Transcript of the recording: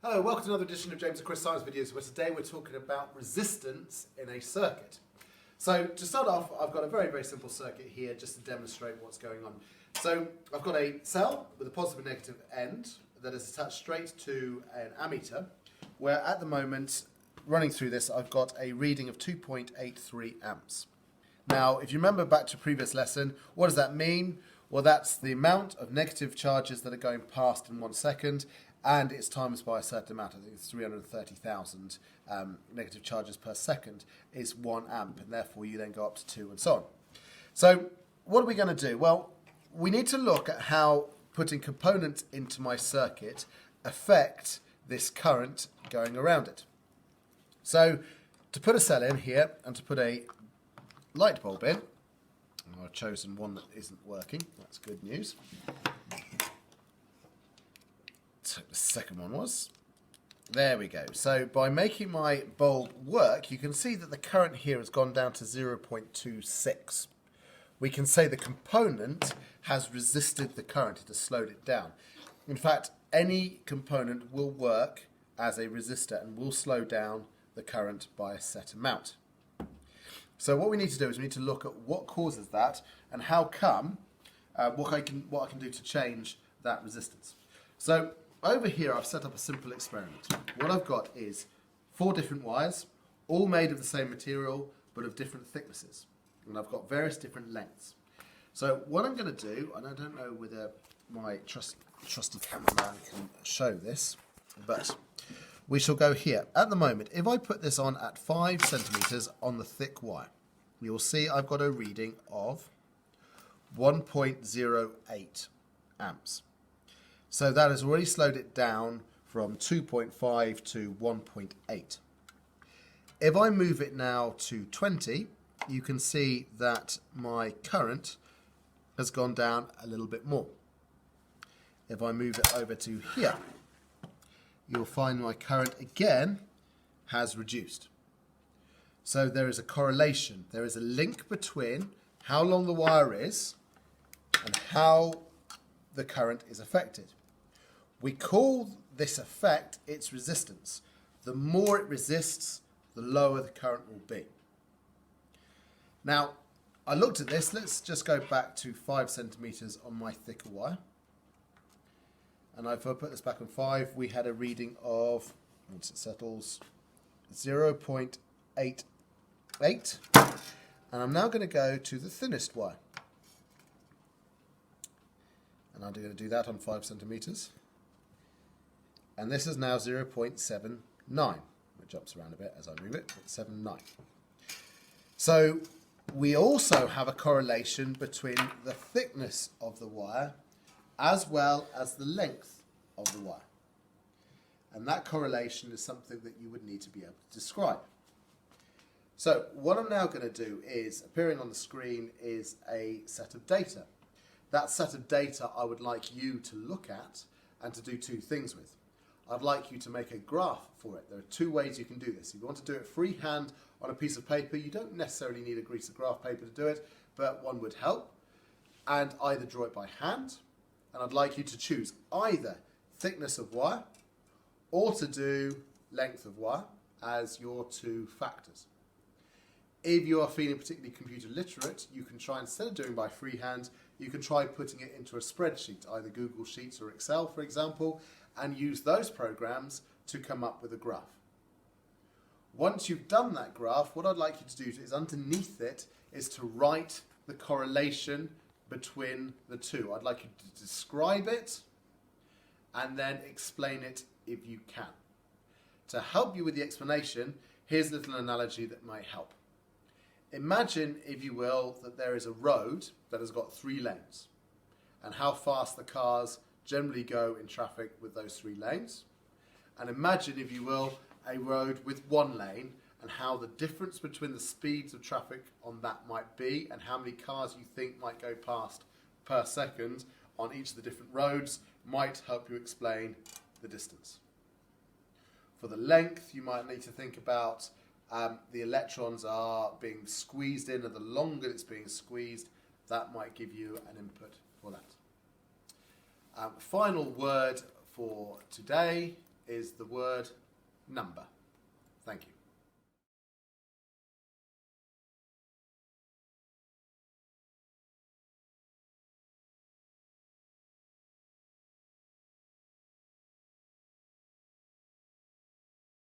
Hello, welcome to another edition of James and Chris Science Videos, where today we're talking about resistance in a circuit. So to start off, I've got a very simple circuit here just to demonstrate what's going on. So I've got a cell with a positive and negative end that is attached straight to an ammeter, where at the moment, running through this, I've got a reading of 2.83 amps. Now, if you remember back to a previous lesson, what does that mean? Well, that's the amount of negative charges that are going past in 1 second, and it's times by a certain amount. I think it's 330,000 negative charges per second is 1 amp, and therefore you then go up to 2 and so on. So what are we going to do? Well, we need to look at how putting components into my circuit affect this current going around it. So to put a cell in here and to put a light bulb in, I've chosen one that isn't working. That's good news. So the second one was. There we go. So by making my bulb work, you can see that the current here has gone down to 0.26. We can say the component has resisted the current. It has slowed it down. In fact, any component will work as a resistor and will slow down the current by a set amount. So what we need to do is we need to look at what causes that and how come, what I can do to change that resistance. So over here I've set up a simple experiment. What I've got is 4 different wires, all made of the same material but of different thicknesses. And I've got various different lengths. So what I'm going to do, and I don't know whether my trusty cameraman can show this, but we shall go here. At the moment, if I put this on at 5 centimeters on the thick wire, you'll see I've got a reading of 1.08 amps. So that has already slowed it down from 2.5 to 1.8. If I move it now to 20, you can see that my current has gone down a little bit more. If I move it over to here, you'll find my current again has reduced. So there is a correlation. There is a link between how long the wire is and how the current is affected. We call this effect its resistance. The more it resists, the lower the current will be. Now, I looked at this. Let's just go back to 5 centimeters on my thicker wire. And if I put this back on 5, we had a reading of, once it settles, 0.88. And I'm now going to go to the thinnest wire. And I'm going to do that on 5 centimeters. And this is now 0.79, which jumps around a bit as I move it, 0.79. So we also have a correlation between the thickness of the wire as well as the length of the wire. And that correlation is something that you would need to be able to describe. So what I'm now going to do is, appearing on the screen is a set of data. That set of data I would like you to look at and to do 2 things with. I'd like you to make a graph for it. There are 2 ways you can do this. If you want to do it freehand on a piece of paper, you don't necessarily need a piece of graph paper to do it, but one would help. And either draw it by hand, and I'd like you to choose either thickness of wire or to do length of wire as your 2 factors. If you are feeling particularly computer literate, you can try, instead of doing by freehand, you can try putting it into a spreadsheet, either Google Sheets or Excel, for example, and use those programs to come up with a graph. Once you've done that graph, what I'd like you to do is underneath it is to write the correlation between the 2. I'd like you to describe it and then explain it if you can. To help you with the explanation, here's a little analogy that might help. Imagine, if you will, that there is a road that has got 3 lanes and how fast the cars generally go in traffic with those 3 lanes. And imagine, if you will, a road with 1 lane and how the difference between the speeds of traffic on that might be and how many cars you think might go past per second on each of the different roads might help you explain the distance. For the length, you might need to think about the electrons are being squeezed in, and the longer it's being squeezed, that might give you an input for that. Final word for today is the word number. Thank you.